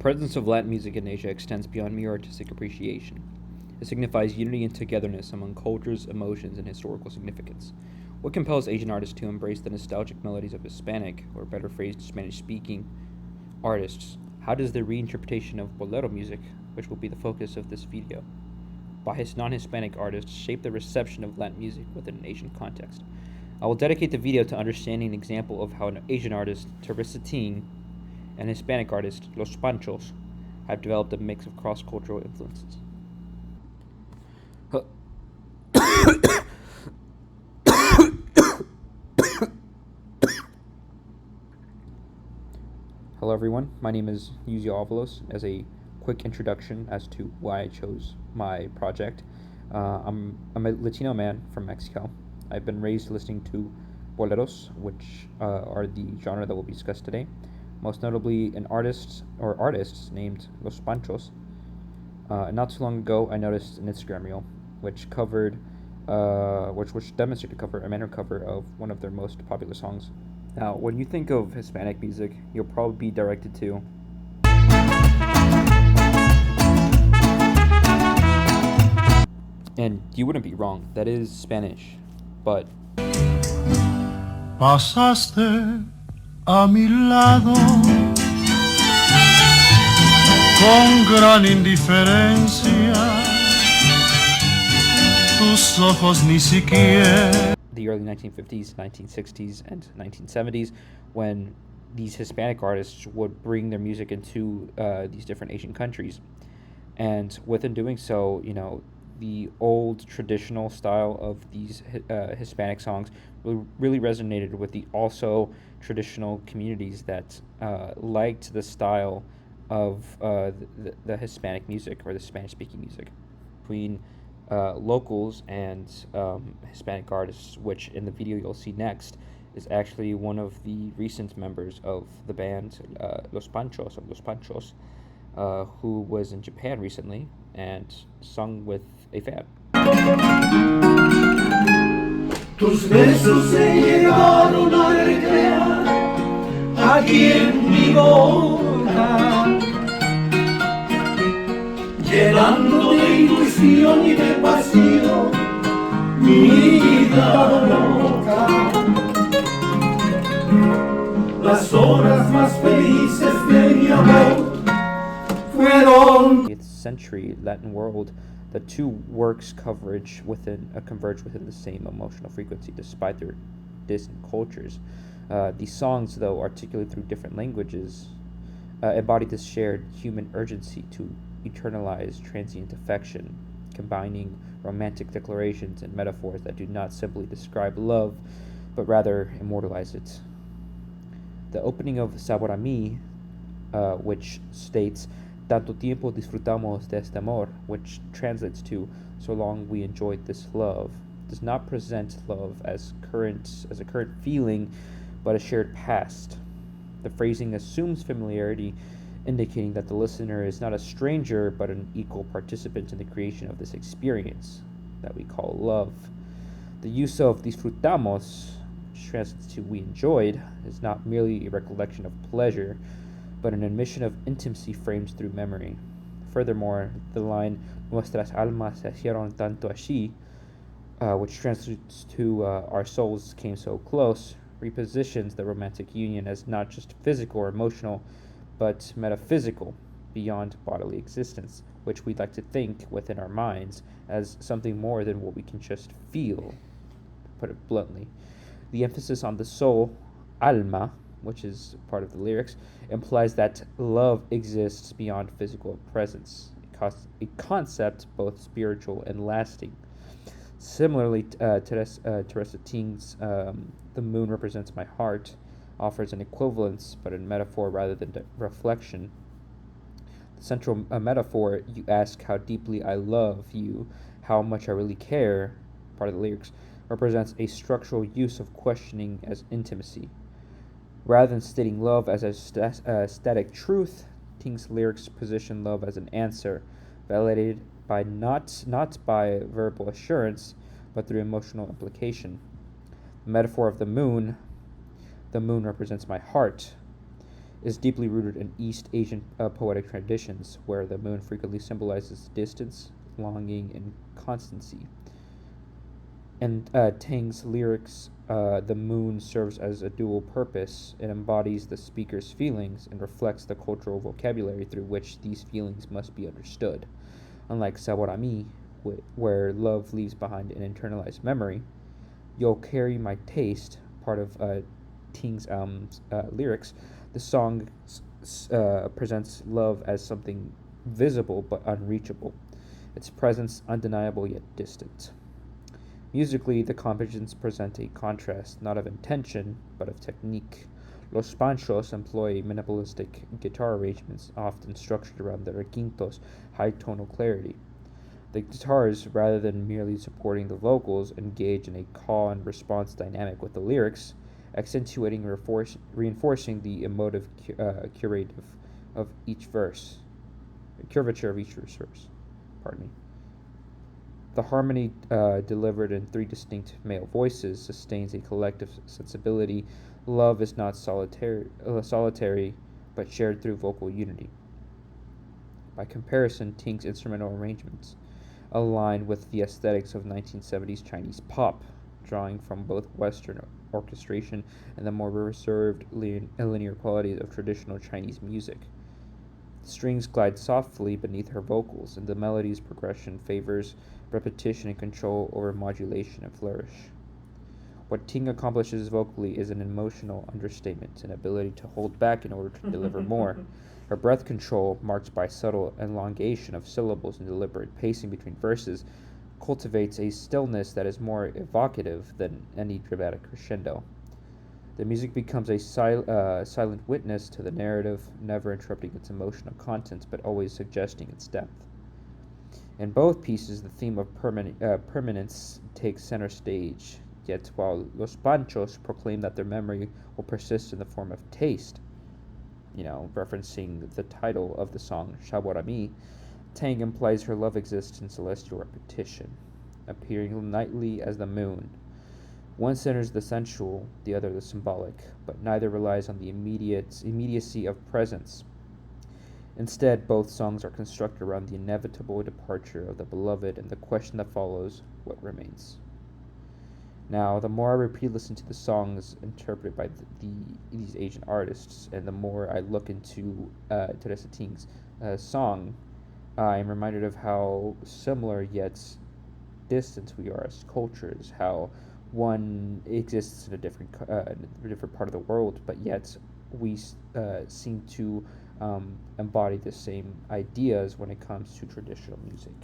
presence of Latin music in Asia extends beyond mere artistic appreciation. It signifies unity and togetherness among cultures, emotions, and historical significance. What compels Asian artists to embrace the nostalgic melodies of Hispanic, or better phrased, Spanish-speaking artists? How does the reinterpretation of bolero music, which will be the focus of this video, by his non-Hispanic artists shape the reception of Latin music within an Asian context? I will dedicate the video to understanding an example of how an Asian artist, Teresa Ting, and Hispanic artist, Los Panchos, have developed a mix of cross-cultural influences. Hello everyone, my name is Yuzio Avalos. As a quick introduction as to why I chose my project, I'm a Latino man from Mexico. I've been raised listening to boleros, which are the genre that will be discussed today. Most notably an artists named Los Panchos. Not too long ago, I noticed an Instagram reel which covered, which demonstrated a manner cover of one of their most popular songs. Now, when you think of Hispanic music, you'll probably be directed to and you wouldn't be wrong, that is Spanish, but pasaste a mi lado con gran indiferencia, tus ojos ni siquiera. The early 1950s, 1960s, and 1970s, when these Hispanic artists would bring their music into these different Asian countries. And within doing so, the old traditional style of these Hispanic songs really resonated with the also traditional communities that liked the style of the Hispanic music, or the Spanish-speaking music, between locals and Hispanic artists, which in the video you'll see next is actually one of the recent members of the band Los Panchos, who was in Japan recently and sung with a fan. Tus besos se llegaron a recrear aquí en mi boca, llenando de ilusión y de pasión mi vida loca. Las horas más felices de mi amor fueron. 8th century Latin world, the two works converge within the same emotional frequency despite their distant cultures. These songs, though articulated through different languages, embody this shared human urgency to eternalize transient affection, combining romantic declarations and metaphors that do not simply describe love, but rather immortalize it. The opening of Sabor a mí, which states, Tanto tiempo disfrutamos de este amor, which translates to, so long we enjoyed this love, does not present love as a current feeling, but a shared past. The phrasing assumes familiarity, indicating that the listener is not a stranger, but an equal participant in the creation of this experience that we call love. The use of disfrutamos, which translates to we enjoyed, is not merely a recollection of pleasure, but an admission of intimacy framed through memory. Furthermore, the line Nuestras almas se hicieron tanto así, which translates to our souls came so close, repositions the romantic union as not just physical or emotional, but metaphysical, beyond bodily existence, which we'd like to think within our minds as something more than what we can just feel, to put it bluntly. The emphasis on the soul, alma, which is part of the lyrics, implies that love exists beyond physical presence, a concept both spiritual and lasting. Similarly, Teresa Ting's The Moon Represents My Heart offers an equivalence, but a metaphor rather than reflection. The central metaphor, you ask how deeply I love you, how much I really care, part of the lyrics, represents a structural use of questioning as intimacy. Rather than stating love as a static truth, Ting's lyrics position love as an answer, validated by not by verbal assurance, but through emotional implication. The metaphor of the moon represents my heart, is deeply rooted in East Asian poetic traditions, where the moon frequently symbolizes distance, longing, and constancy. In Tang's lyrics, the moon serves as a dual purpose. It embodies the speaker's feelings and reflects the cultural vocabulary through which these feelings must be understood. Unlike Sawarami, where love leaves behind an internalized memory, You'll Carry My Taste, part of Ting's lyrics, the song presents love as something visible but unreachable, its presence undeniable yet distant. Musically, the compositions present a contrast not of intention, but of technique. Los Panchos employ minimalistic guitar arrangements, often structured around the requinto's high tonal clarity. The guitars, rather than merely supporting the vocals, engage in a call and response dynamic with the lyrics, accentuating and reinforcing the emotive curative of each verse, curvature of each verse. Pardon me. The harmony, delivered in three distinct male voices, sustains a collective sensibility. Love is not solitary, but shared through vocal unity. By comparison, Ting's instrumental arrangements align with the aesthetics of 1970s Chinese pop, drawing from both Western orchestration and the more reserved linear qualities of traditional Chinese music. Strings glide softly beneath her vocals, and the melody's progression favors repetition and control over modulation and flourish. What Ting accomplishes vocally is an emotional understatement, an ability to hold back in order to deliver more. Her breath control, marked by subtle elongation of syllables and deliberate pacing between verses, cultivates a stillness that is more evocative than any dramatic crescendo. The music becomes a silent witness to the narrative, never interrupting its emotional content, but always suggesting its depth. In both pieces, the theme of permanence takes center stage, yet while Los Panchos proclaim that their memory will persist in the form of taste, referencing the title of the song, Shawarami, Tang implies her love exists in celestial repetition, appearing nightly as the moon. One centers the sensual, the other the symbolic, but neither relies on the immediacy of presence. Instead, both songs are constructed around the inevitable departure of the beloved and the question that follows, what remains? Now, the more I repeatedly listen to the songs interpreted by these Asian artists, and the more I look into Teresa Ting's song, I'm reminded of how similar yet distant we are as cultures, how one exists in a different part of the world, but yet we seem to embody the same ideas when it comes to traditional music.